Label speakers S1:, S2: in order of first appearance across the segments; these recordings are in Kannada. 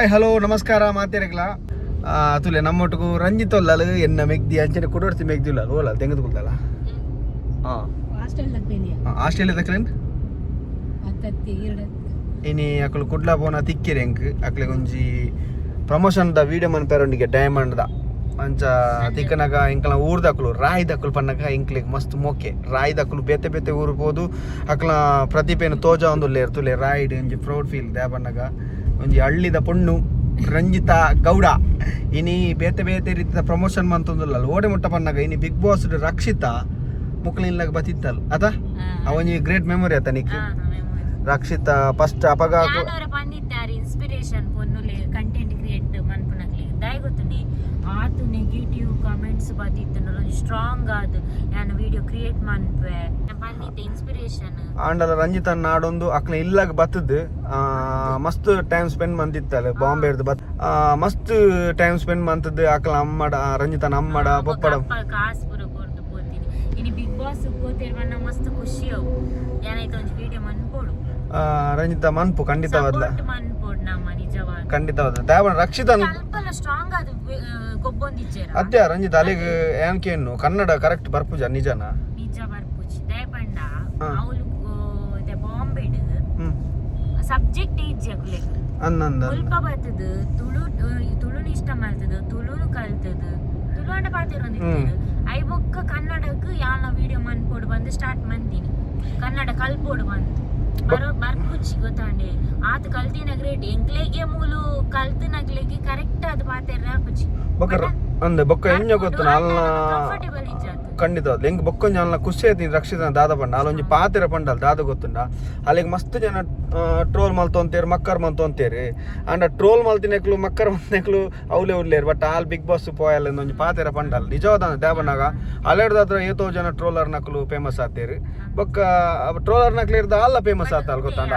S1: ಹಾಯ್ ಹಲೋ ನಮಸ್ಕಾರ ಮಾತೇರಕ್ಲ ತುಲೆ ನಮ್ಮೊಟ್ಟಿಗೂ ರಂಜಿತ್ ಒಲ್ಲಲು ಎನ್ನ ಮೆಗ್ದಿ ಅಂಚನೆ ಕೊಡೋರ್ತಿ ಮೆಗ್ದಿಲ್ಲ ಓಲ ತೆಗೆದುಕೊಳ್ತಲ್ಲ ಹಾಸ್ಟೆಲ್ ತಕ್ಲೇನ್ ಇನಿ ಅಕ್ಕಳು ಕುಡ್ಲ ಪೋನ ತಿಕ್ಕಿರಿ ಎಂಕ್ ಅಕ್ಲಿಗೆ ಒಂಜಿ ಪ್ರಮೋಷನ್ ದ ವಿಡಿಯೋ ಮನ್ಪೇರೊಂದಿಗೆ ಡೈಮಂಡ್ ದ ಅಂಚ ತಿಕ್ಕನಾಗ ಇಂಕಲ ಊರ್ದಕ್ಕಳು ರಾಯಿ ದಕ್ಕಳು ಪನ್ನಗ ಇಂಕ್ಲಿಗೆ ಮಸ್ತ್ ಮೊಕ್ಕೆ ರಾಯಿ ದಕ್ಕಳು ಬೇತೆ ಬೇತೆ ಊರು ಹೋದು ಅಕ್ಲ ಪ್ರತಿಭೆನ ತೋಜ ಒಂದು ಲೇರ್ ತುಲೆ ರಾಯ್ಡ್ ಒಂಜಿ ಪ್ರೌಡ್ ಫೀಲ್ ದೇ ಪನ್ನಗ ಒಂಜಿ ಹಳ್ಳಿದ ಪೊಣ್ಣು ರಂಜಿತಾ ಗೌಡ ಇನಿ ಬೇತೆ ಬೇತೆ ರೀತಿಯ ಪ್ರಮೋಷನ್ ಮಂತೊಂದುಲ್ಲ ಓಡೆ ಮುಟ್ಟ ಪನ್ನಗ ಇನಿ ಬಿಗ್ ಬಾಸ್ ರಕ್ಷಿತ ಮುಕ್ಲಿನ್ಲಾಗ ಬತ್ತಿತ್ತಲ್ ಅದ ಅವನಿ ಗ್ರೇಟ್ ಮೆಮೊರಿ ಆತ ನಿಕ್ ರಕ್ಷಿತ ಫಸ್ಟ್ ಅಪಗ
S2: ಇನ್ಸ್ಪಿರೇಷನ್ ಪೊನ್ನುಲೆ ಕಂಟೆಂಟ್ ಕ್ರಿಯೇಟ್ ಮನ್ಪುನಕ್ಲಿ ದಾಯ್ ಗೊತ್ತುಂಡಿ ಆತು ನೆಗೆಟಿವ್ ಕಮೆಂಟ್ಸ್ ಬತ್ತಿತ್ತನಲ್ಲ ಸ್ಟ್ರಾಂಗ್ ಆದ್ ನಾನು ವಿಡಿಯೋ ಕ್ರಿಯೇಟ್ ಮನ್ಪೆ ಬಂದಿತ್ತೆ ಇನ್ಸ್ಪಿರೇಷನ್
S1: ಆಂಡಲ ರಂಜಿತನ್ ನಾಡೊಂದು ಅಕ್ಲ ಇಲ್ಲಾಗ ಬತ್ತದ ಮಸ್ತ್ ಟೈಮ್ ಸ್ಪೆಂಡ್ ಮಂತಿತ್ತಲ್ಲ ಬಾಂಬೆ ಬತ್ ಮಸ್ತ್ ಟೈಮ್ ಸ್ಪೆಂಡ್ ಮಂತದ್ದು ಅಕ್ಲ ಅಮ್ಮಡ ರಂಜಿತನ ಅಮ್ಮಡ ಪೊಪ್ಪಡ
S2: ಕಾಸ್ ಪೂರ ಕೊರ್ದು ಪೋತೀನಿ ಇನಿ ಬಿಗ್ ಬಾಸ್ ಪೋತೇರ್ ಬಣ್ಣ ಮಸ್ತ್ ಖುಷಿ ಅವು ಏನಾಯ್ತು ಒಂಜಿ ವಿಡಿಯೋ ಮನ್ಪೋಡು
S1: ರಂಜಿತ ಮನ್ಪು ಖಂಡಿತವಾದ್ಲ
S2: ಮನ್ಪೋಡು ನಮ್ಮ ನಿಜವಾದ
S1: ಖಂಡಿತವಾದ ದಾವಣ ರಕ್ಷಿತನ್
S2: ಸ್ವಲ್ಪ ಸ್ಟ್ರಾಂಗ್ ಆದ ಕೊಬ್ಬೊಂದಿಚ್ಚೇರ
S1: ಅದ್ಯ ರಂಜಿತ ಅಲ್ಲಿಗೆ ಏನ್ಕೇನು ಕನ್ನಡ ಕರೆಕ್ಟ್ ಬರ್ಪುಜ ನಿಜನಾ
S2: ನಿಜ ಬರ್ಪುಜಿ ದಯಪಂಡ ಅವಳು ಬಾಂಬೆಡ್ ಸಬ್ಜೆಕ್ಟ್ ಇಜ್ಜೆ
S1: ಅನ್ನಂದ
S2: ಸ್ವಲ್ಪ ಬರ್ತದ ತುಳುನು ಇಷ್ಟ ಮಾಡ್ತದ ತುಳುನು ಕಲ್ತದ ತುಳು ಅಂಡ ಪಾತಿರೊಂದಿತ್ತು ಐ ಬೊಕ್ಕ ಕನ್ನಡಕ್ಕೆ ಯಾನ ವಿಡಿಯೋ ಮನ್ಪೋಡು ಬಂದು ಸ್ಟಾರ್ಟ್ ಮಂತೀನಿ ಕನ್ನಡ ಕಲ್ಪೋಡು ಬಂತು ಬರ್ಪುಚ್ಚಿ ಗೊತ್ತಾಂಡೆ ಆತ ಕಲ್ತಿನ ಗ್ರೇಟ್ ಎಂಕ್ಲೆಗೆ ಮೂಲು ಕಲ್ತಿನಗ್ಲೆಗೆ ಕರೆಕ್ಟ್ ಅದು ಪಾತೆರ ಪುಚ್ಚಿ
S1: ಬೊಕ್ಕ ಅಂದೆ ಬೊಕ್ಕ ಎಂಜ ಗೊತ್ತನ ಅಲ್ಲ
S2: ಕಂಫರ್ಟಬಲ್ ಇಜ್ಜಾತು
S1: ಖಂಡಿತವಾದ ಹೆಂಗ್ ಬೊಕ್ಕೊಂಜ ಅಲ್ಲ ಖುಷಿ ಆಯ್ತೀನಿ ರಕ್ಷಿತ ದಾದ ಪಂಡ ಅಲ್ಲೊಂಜಿ ಪಾತೆರ ಪಂಡಲ್ ದಾದ ಗೊತ್ತುಂಡ ಅಲ್ಲಿಗೆ ಮಸ್ತ್ ಜನ ಟ್ರೋಲ್ ಮಲ್ತೊಂತೇರು ಮಕ್ಕರ್ ಮಂತೊಂತೇರಿ ಅಂಡ ಟ್ರೋಲ್ ಮಲ್ತಿನೆಕ್ಲು ಮಕ್ಕರ್ ಮಂತನೆಕ್ಲು ಅವಲೇ ಉರ್ಲೇರು ಬಟ್ ಆಲ್ ಬಿಗ್ ಬಾಸ್ ಪೋಯಲ್ಲ ಒಂಜಿ ಪಾತೆರ ಪಂಡಲ್ ನಿಜವಾದ ದೇವನಾಗ ಅಲ್ಲೆಡ್ದಾತ್ರ ಏತೋ ಜನ ಟ್ರೋಲರ್ ನಕ್ಲು ಫೇಮಸ್ ಆತೇರಿ ಬೊಕ್ಕ ಟ್ರೋಲರ್ ನಕ್ಲು ಇರ್ದ ಅಲ್ಲ ಫೇಮಸ್ ಆತಲ್ ಗೊತ್ತಾಂಡ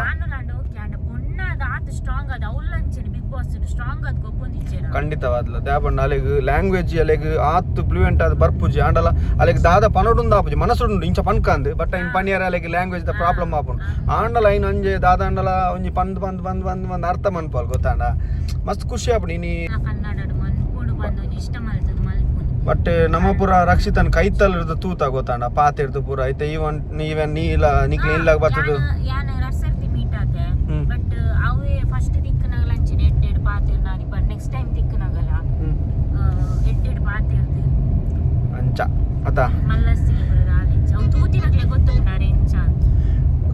S1: ಖಂಡಿತವಾದ್ಲ ದ್ಯಾಪಂಡ ಅಲ್ಲಿಗೆ ಲ್ಯಾಂಗ್ವೇಜ್ ಅಲ್ಲಿಗೆ ಆತ್ ಫ್ಲೂಯೆಂಟ್ ಆದ ಬರ್ಪುಜಿ ಆಂಡಲ ಅಲ್ಲಿಗೆ ದಾದ ಪನಡುಂದು ಆಪುಜಿ ಮನಸ್ಸುಂಡು ಇಂಚ ಪನ್ಕಂದು ಬಟ್ ಇನ್ ಪನಿಯರ ಅಲ್ಲಿಗೆ ಲ್ಯಾಂಗ್ವೇಜ್ ದ ಪ್ರಾಬ್ಲಮ್ ಆಪುಂಡು ಆಂಡಲ ಐನ್ ಅಂಜೆ ದಾದ ಅಂಡಲ ಒಂಜಿ ಬಂದ್ ಅರ್ಥ ಮನ್ಪಲ್ ಗೊತ್ತಾಂಡ ಮಸ್ತ್ ಖುಷಿ ಆಪುಂಡು ಇನಿ ಬಟ್ ನಮ್ಮ ಪೂರ ರಕ್ಷಿತನ್ ಕೈತಲ್ ಇರ್ದು ತೂತ ಗೊತ್ತಾಂಡ ಪಾತ್ ಇರ್ದು ಪೂರ ಐತೆ ಇವನ್ ನೀಲ ನಿಕ್ಲಿ ಇಲ್ಲಾಗ ಬರ್ತದು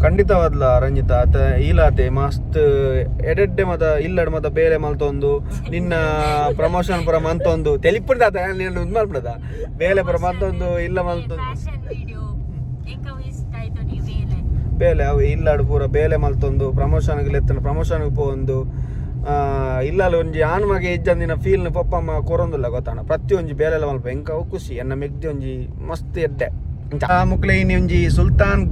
S1: ಖಂಡಿತವಾದ್ಲ ರಂಜಿತ ಆತ ಈಲಾತೆ ಮಸ್ತ್ ಎಡೆಡ್ಡೆ ಮತ ಇಲ್ಲಡ್ ಮತ ಬೇರೆ ಮಲ್ತೊಂದು ನಿನ್ನ ಪ್ರಮೋಷನ್ ಪುರ ಮಂತೊಂದು ತೆಲಿಪುಡ್ದಾತ ನೀನು ಇದು ಮಾಡ್ಬಿಡದ ಬೇಲೆ ಪುರ ಮಂತೊಂದು ಇಲ್ಲ ಮಲ್ತೊಂದು ಬೇಲೆ ಅವು ಇಲ್ಲಾಡು ಪೂರ ಬೇಲೆ ಮಲ್ತೊಂದು ಪ್ರಮೋಷನ್ಗೆ ಲೆತ್ತನ ಪ್ರಮೋಷನ್ಗೆ ಪೋಂದು ಇಲ್ಲಲ್ಲ ಒಂಜಿ ಆನ್ಮಗೆ ಇಜ್ಜಂದಿನ ಫೀಲ್ನ ಪಪ್ಪಮ್ಮ ಕೊರೊಂದಿಲ್ಲ ಗೊತ್ತಾಣ ಪ್ರತಿಯೊಂಜಿ ಬೇಲೆಲ್ಲ ಮಲ್ಪ ಎಂಕ ಖುಷಿ ಎನ್ನ ಮೆಗ್ದಿ ಒಂಜಿ ಮಸ್ತ್ ಎಡ್ಡೆ ಮುಕ್ಲೆ ಇನಿ ಒಂಜಿ ಸುಲ್ತಾನ್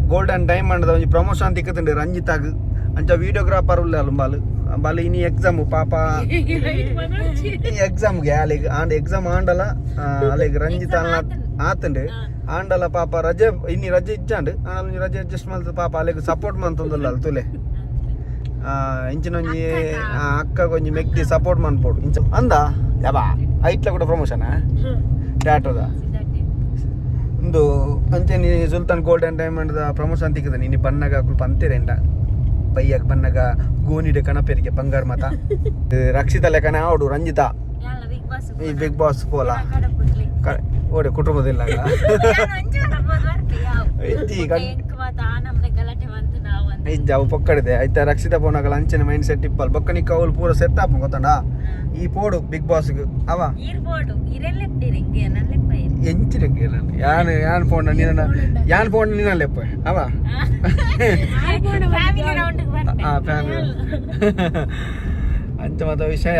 S1: ಗೋಲ್ಡ್ ಅಂಡ್ ಡೈಮಂಡ್ ಒಂಜಿ ಪ್ರಮೋಷನ್ ತಿಕ್ಕತಂಡಿ ರಂಜಿತಾಗ್ ಅಂಚ ವಿಡಿಯೋಗ್ರಾಫರ್ ಉಲ್ಲ ಬಾಲು ಬಾಲು ಇನಿ ಎಕ್ಸಾಮ್ ಪಾಪ ಎಕ್ಸಾಮ್ಗೆ ಅಲ್ಲಿಗೆ ಎಕ್ಸಾಮ್ ಆಂಡಲ ಅಲ್ಲಿಗೆ ರಂಜಿತ ಆತಂಡು ಆಂಡಲ ಪಾಪ ರಜೆ ಇನಿ ರಜೆ ಇಜ್ಜಾಂಡು ಆಂಡಲ ರಜೆ ಅಡ್ಜಸ್ಟ್ ಮಾಡ್ತದ ಪಾಪ ಅಲ್ಲಿಗೆ ಸಪೋರ್ಟ್ ಮಂತೊಂದಿಲ್ಲ ಅಲ್ಲಿ ತುಲೆ ಇಂಚಿನೊಂಜಿ ಅಕ್ಕ ಕೊಂಚ ಮೆಗ್ದಿ ಸಪೋರ್ಟ್ ಮನ್ಪೋಡು ಇಂಚ ಅಂದ ಯಾಬಾ ಐಟ್ಲ ಕೂಡ ಪ್ರಮೋಷನ್ ಟ್ಯಾಟ್ರದ ಒಂದು ಅಂಚೆ ನೀ Sultan gold and diamond promotion ತಿಕ್ಕದ ನೀನು ಬನ್ನಗ ಹಾಕಲು ಪಂತೇರೆಂಡ ಬೈಯಾಗ ಬನ್ನಗ ಗೋನಿಡೆ ಕಣಪೇರಿಗೆ ಬಂಗಾರ ಮತ ರಕ್ಷಿತ ಲೆಕ್ಕನ ಆವಡು ರಂಜಿತ ಈ ಬಿಗ್ ಬಾಸ್ ಪೋಲ ಓಡೆ ಕುಟುಂಬದಿಲ್ಲ ಅವು ಪೊಕ್ಕಡಿದೆ ಆಯ್ತಾ ರಕ್ಷಿತ ಪೋನಾಗ ಅಂಚನೆ ಮೈಂಡ್ ಸೆಟ್ ಇಪ್ಪಲ್ ಬೊಕ್ಕನಿಕ್ಕ ಅವಳು ಪೂರ ಸೆಟ್ ಆಪ ಗೊತ್ತಂಡ ಈ ಪೋಡು ಬಿಗ್ ಬಾಸ್ಗೆ ಅವ ಎಂಚಿನಕ್ಕೆ ಯಾನ್ ಪೋಂಡ ಯಾನ್ ಪೋಂಡ ನೀನಲ್ಲೆಪ್ಪ ಅವ ಫ್ಯಾಮಿಲಿ ಅಂಚ ಮತ ವಿಷಯ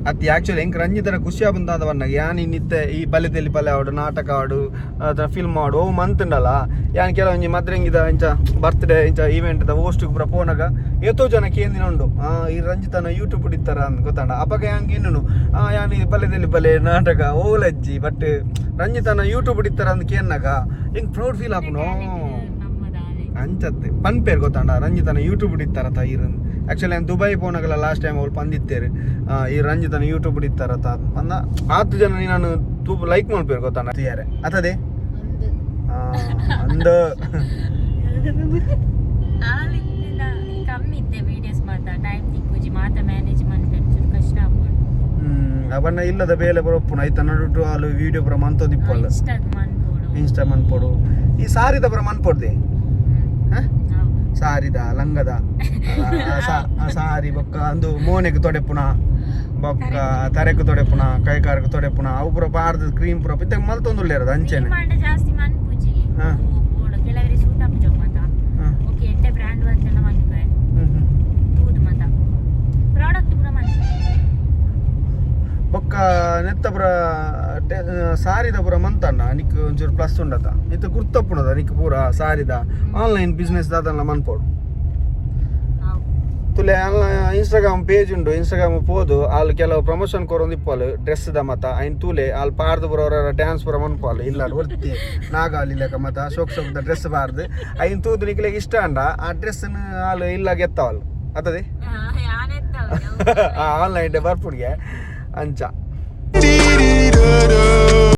S1: ಅತಿ ಆಕ್ಚುಲಿ ಹೆಂಗೆ ರಂಜಿತರ ಖುಷಿ ಬಂದಾದವನ್ನ ಯಾನ್ ಇನ್ನಿತ್ತೆ ಈ ಬಲ್ಯದಲ್ಲಿ ಪಲ್ಯ ಆಡು ನಾಟಕ ಆಡು ಅದರ ಫಿಲ್ಮ್ ಆಡು ಓ ಮಂತುಂಡಲ್ಲ ಯಾನ್ ಕೆಲವೊಂಜಿ ಮದ್ರಂಗಿದ ಇಂಚ ಬರ್ತ್ಡೇ ಇಂಚ ಈವೆಂಟ್ ದ ಹೋಸ್ಟ್ ಪೂರ ಪೋನಾಗ ಏತೋ ಜನಕ್ಕೆ ಏನಿನ ಉಂಡು ಈ ರಂಜಿತನ ಯೂಟ್ಯೂಬ್ ಇಡ್ತಾರ ಅಂತ ಗೊತ್ತಾಂಡ ಅಪಗ ಹಂಗೆ ಇನ್ನೂ ಯಾನ್ ಈ ಬಲ್ಯದಲ್ಲಿ ಬಲೆ ನಾಟಕ ಓಲಜ್ಜಿ ಬಟ್ ರಂಜಿತನ ಯೂಟ್ಯೂಬ್ ಇಡ್ತಾರ ಅಂತ ಕೇನ್ನಾಗ ಹಿಂಗೆ ಪ್ರೌಡ್ ಫೀಲ್ ಆಪುನು ಅಂಚತ್ತೆ ಪನ್ಪೇರು ಗೊತ್ತಾಂಡ ರಂಜಿತನ ಯೂಟ್ಯೂಬ್ ಇಡಿತ್ತಾರತ ಇರು ಆ್ಯಕ್ಚುಲಿ ನಾನು ದುಬೈ ಪೋನಾಗಲ್ಲ ಲಾಸ್ಟ್ ಟೈಮ್ ಅವ್ರು ಪಂದಿತ್ತೇರು ಈ ರಂಜಿತನ ಯೂಟ್ಯೂಬ್ ಇಡಿತ್ತಾರತ ಅಂದ 10 ಜನ ನಾನು ಲೈಕ್ ಮಾಡ್ಪೇರು ಗೊತ್ತಾಂಡ ಯಾರೇ ಅತದೆ ಅಂದ
S2: ಕಮ್ಮಿ ಇದ್ದೆ ವಿಡಿಯೋಸ್ ಮಾತಾ ಟೈಮ್ ತಿಕ್ಕುಜಿ ಮಾತಾ ಮ್ಯಾನೇಜ್ ಮಾಡ್ಕೊಂಡು ಕಷ್ಟ ಆಗ್ಬೋದು
S1: ಅವನ್ನ ಇಲ್ಲದ ಬೇಲೆ ಬರೋಪ್ಪುನ ಐತ ನಡುಟು ಅಲ್ಲಿ ವಿಡಿಯೋ ಪುರ ಮಂತೋದಿಪ್ಪಲ್ಲ ಇನ್ಸ್ಟಾ ಮನ್ಪೋಡು ಈ ಸಾರಿದ ಪುರ ಮನ್ಪೊಡ್ದೆ ಸಾರಿದ ಲಂಗದ ಸಾರಿ ಬೊಕ್ಕ ಅಂದು ಮೋನೆಗೆ ತೊಡೆಪುನ ಬೊಕ್ಕ ತರೆಕು ತೊಡೆಪುನ ಕೈಕಾರಕ್ಕೆ ತೊಡೆಪುನ ಅವು ಪುರ ಪಾರ್ದ ಕ್ರೀಮ್ ಪುರ ಇತ್ತ ಮಲ್ತೊಂದುಲ್ಲೇರದ ಅಂಚೆನೆ
S2: ಜಾಸ್ತಿ ಮನ್ಪುಜಿ ಕೆಲವರಿಗೆ ಸೂಟ್ ಆಪುಜ ಮತ ಓಕೆ ಎಡ್ಡೆ ಬ್ರ್ಯಾಂಡ್ ವರ್ತೆಲ್ಲ ಮನ್ಪೆ ತೂದು ಮತ ಪ್ರಾಡಕ್ಟ್ ಪುರ ಮನ್ಪೆ
S1: ಬೊಕ್ಕ ನೆತ್ತ ಪುರ ಸಾರಿದ ಪುರ ಮಂತಣ್ಣ ನಿಕ್ ಒಂಚೂರು ಪ್ಲಸ್ ಉಂಡತ ಇತ್ತ ಗುರ್ತಪ್ಪುಣದ ನಿಕ್ ಪೂರ ಸಾರಿದ ಆನ್ಲೈನ್ ಬಿಸ್ನೆಸ್ ದಾದಲ್ಲ ಮನ್ಪೋಡು ತುಲೆ ಇನ್ಸ್ಟಾಗ್ರಾಮ್ ಪೇಜ್ ಉಂಡು ಇನ್ಸ್ಟಾಗ್ರಾಮ್ ಪೋದು ಅಲ್ಲಿ ಕೆಲವು ಪ್ರಮೋಷನ್ ಕೊರೊಂದು ಇಪ್ಪಲು ಡ್ರೆಸ್ದ ಮತ ಐನ್ ತೂಲೆ ಅಲ್ಲಿ ಪಾರ್ದು ಪುರ ಅವರ ಡ್ಯಾನ್ಸ್ ಪುರ ಮನ್ಪಾಲು ಇಲ್ಲ ಹೊರ್ತಿ ನಾಗಾಲಿ ಲೆಕ್ಕ ಮತ ಶೋಕ್ದ ಡ್ರೆಸ್ ಪಾರ್ದು ಐನ್ ತೂದು ನಿಕ್ಲೆಗೆ ಇಷ್ಟ ಅಂಡ ಆ ಡ್ರೆಸ್ ಅಲ್ಲಿ ಇಲ್ಲ ಗೆತ್ತವಲ್ ಅತದೆ ಆನ್ಲೈನ್ ಬರ್ಪುಡ್ಗೆ ಅಂಚ